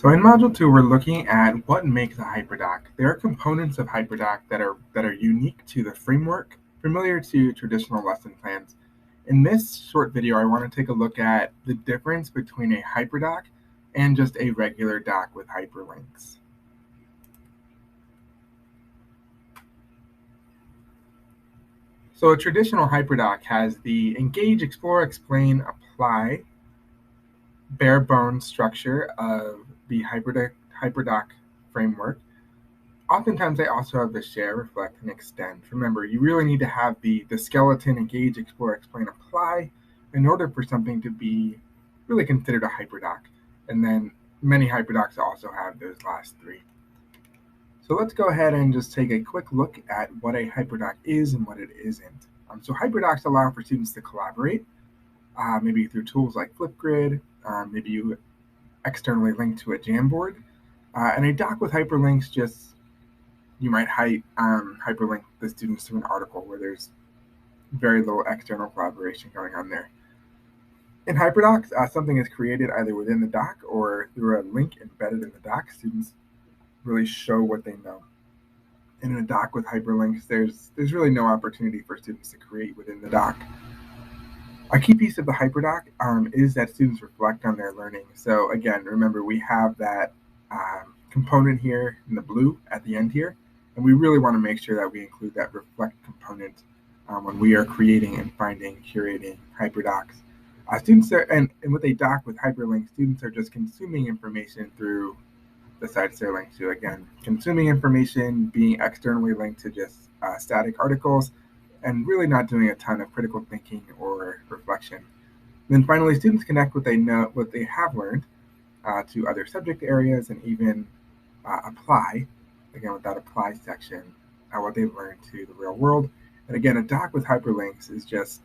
So in Module 2, we're looking at what makes a hyperdoc. There are components of hyperdoc that are unique to the framework, familiar to traditional lesson plans. In this short video, I want to take a look at the difference between a hyperdoc and just a regular doc with hyperlinks. So a traditional hyperdoc has the engage, explore, explain, apply bare bones structure of the hyperdoc framework. Oftentimes, they also have the share, reflect, and extend. Remember, you really need to have the skeleton, engage, explore, explain, apply in order for something to be really considered a hyperdoc. And then many hyperdocs also have those last three. So let's go ahead and just take a quick look at what a hyperdoc is and what it isn't. So hyperdocs allow for students to collaborate, maybe through tools like Flipgrid, maybe you externally link to a Jamboard. And a doc with hyperlinks you might hyperlink the students to an article where there's very little external collaboration going on there. In Hyperdocs, something is created either within the doc or through a link embedded in the doc. Students really show what they know. And in a doc with hyperlinks, there's really no opportunity for students to create within the doc. A key piece of the hyperdoc is that students reflect on their learning. So again, remember we have that component here in the blue at the end here. And we really want to make sure that we include that reflect component when we are creating and finding, curating hyperdocs. Students are, and with a doc with hyperlinks, students are just consuming information through the sites they're linked to. Again, consuming information, being externally linked to just static articles, and really not doing a ton of critical thinking or reflection. And then finally, students connect what they have learned to other subject areas and even apply, again with that apply section, what they've learned to the real world. And again, a doc with hyperlinks is just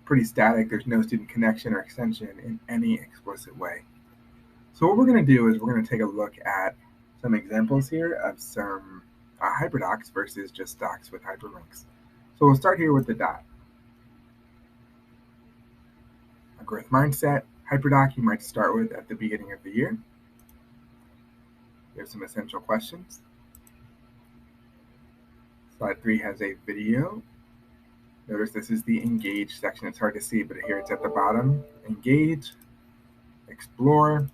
pretty static. There's no student connection or extension in any explicit way. So what we're going to do is we're going to take a look at some examples here of some hyperdocs versus just docs with hyperlinks. So we'll start here with the dot. A growth mindset hyperdoc you might start with at the beginning of the year. Here's some essential questions. Slide 3 has a video. Notice this is the engage section. It's hard to see, but here it's at the bottom. Engage, explore,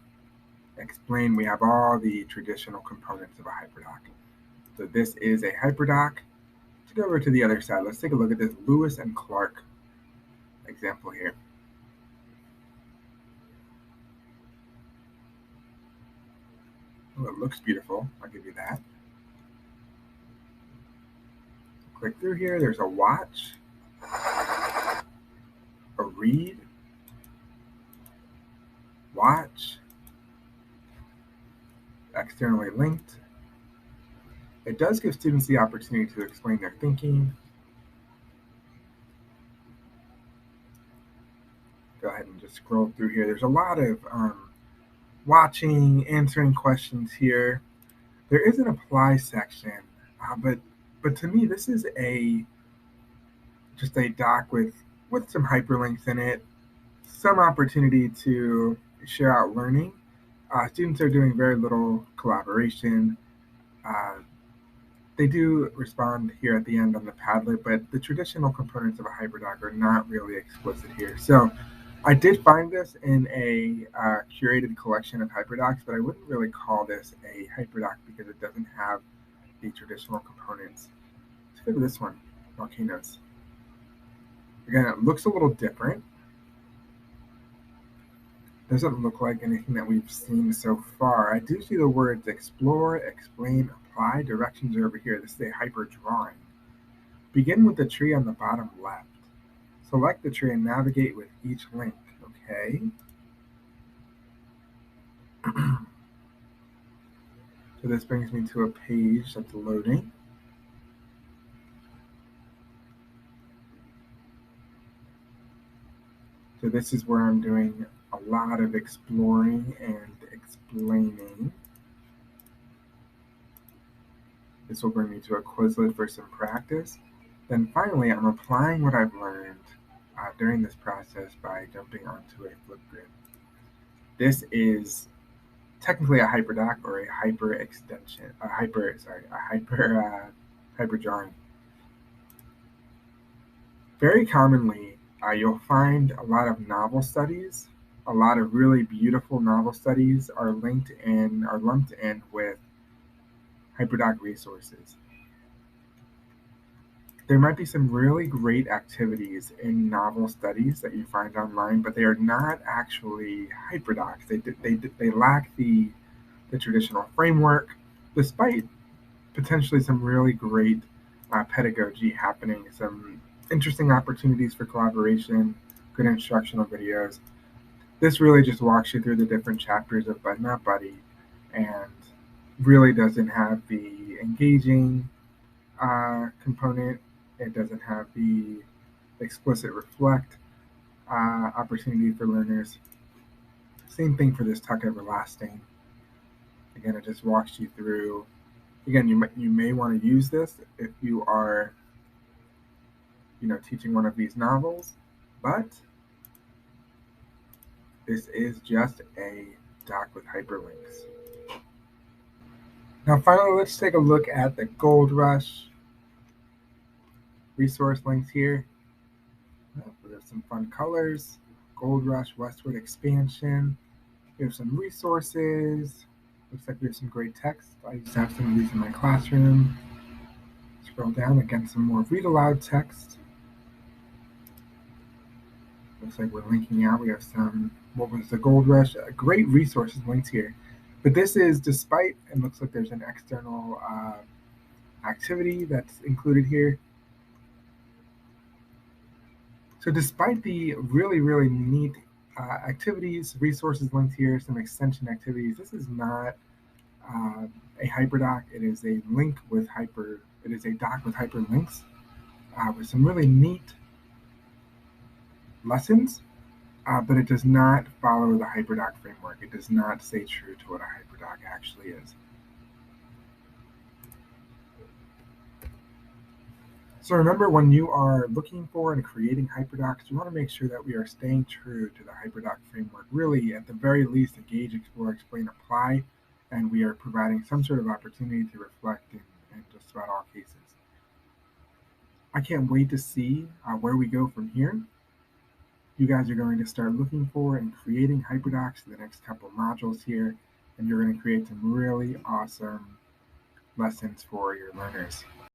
explain. We have all the traditional components of a hyperdoc. So this is a hyperdoc. Let's go over to the other side. Let's take a look at this Lewis and Clark example here. Oh, it looks beautiful. I'll give you that. Click through here. There's a watch, a read, watch, externally linked. It does give students the opportunity to explain their thinking. Go ahead and just scroll through here. There's a lot of watching, answering questions here. There is an apply section, but to me this is just a doc with some hyperlinks in it, some opportunity to share out learning. Students are doing very little collaboration. They do respond here at the end on the Padlet, but the traditional components of a hyperdoc are not really explicit here. So I did find this in a curated collection of hyperdocs, but I wouldn't really call this a hyperdoc because it doesn't have the traditional components. Let's go to this one, volcanoes. Again, it looks a little different. Doesn't look like anything that we've seen so far. I do see the words explore, explain, apply. Directions are over here. This is a hyper drawing. Begin with the tree on the bottom left. Select the tree and navigate with each link. Okay. So this brings me to a page that's loading. So this is where I'm doing a lot of exploring and explaining. This will bring me to a Quizlet for some practice. Then finally, I'm applying what I've learned during this process by jumping onto a Flipgrid. This is technically a hyperdoc or a hyper extension, a hyper drawing. Very commonly, you'll find a lot of novel studies. A lot of really beautiful novel studies are lumped in with Hyperdoc resources. There might be some really great activities in novel studies that you find online, but they are not actually Hyperdocs. They lack the traditional framework, despite potentially some really great pedagogy happening, some interesting opportunities for collaboration, good instructional videos. This really just walks you through the different chapters of But Not Buddy and really doesn't have the engaging component. It doesn't have the explicit reflect opportunity for learners. Same thing for this Tuck Everlasting. Again, it just walks you through. Again, you may want to use this if you are, teaching one of these novels, but this is just a doc with hyperlinks. Now, finally, let's take a look at the Gold Rush resource links here. There's some fun colors. Gold Rush, Westward Expansion. We have some resources. Looks like we have some great text. I used to have some of these in my classroom. Scroll down, again, some more read aloud text. Looks like we're linking out. We have some, what was the Gold Rush? Great resources linked here. But this is despite, it looks like there's an external activity that's included here. So despite the really, really neat activities, resources linked here, some extension activities, this is not a hyperdoc. It is a link with it is a doc with hyperlinks with some really neat lessons, but it does not follow the hyperdoc framework. It does not stay true to what a hyperdoc actually is. So remember, when you are looking for and creating hyperdocs, you want to make sure that we are staying true to the hyperdoc framework. Really, at the very least, engage, explore, explain, apply, and we are providing some sort of opportunity to reflect in just about all cases. I can't wait to see where we go from here. You guys are going to start looking for and creating hyperdocs in the next couple modules here, and you're going to create some really awesome lessons for your learners.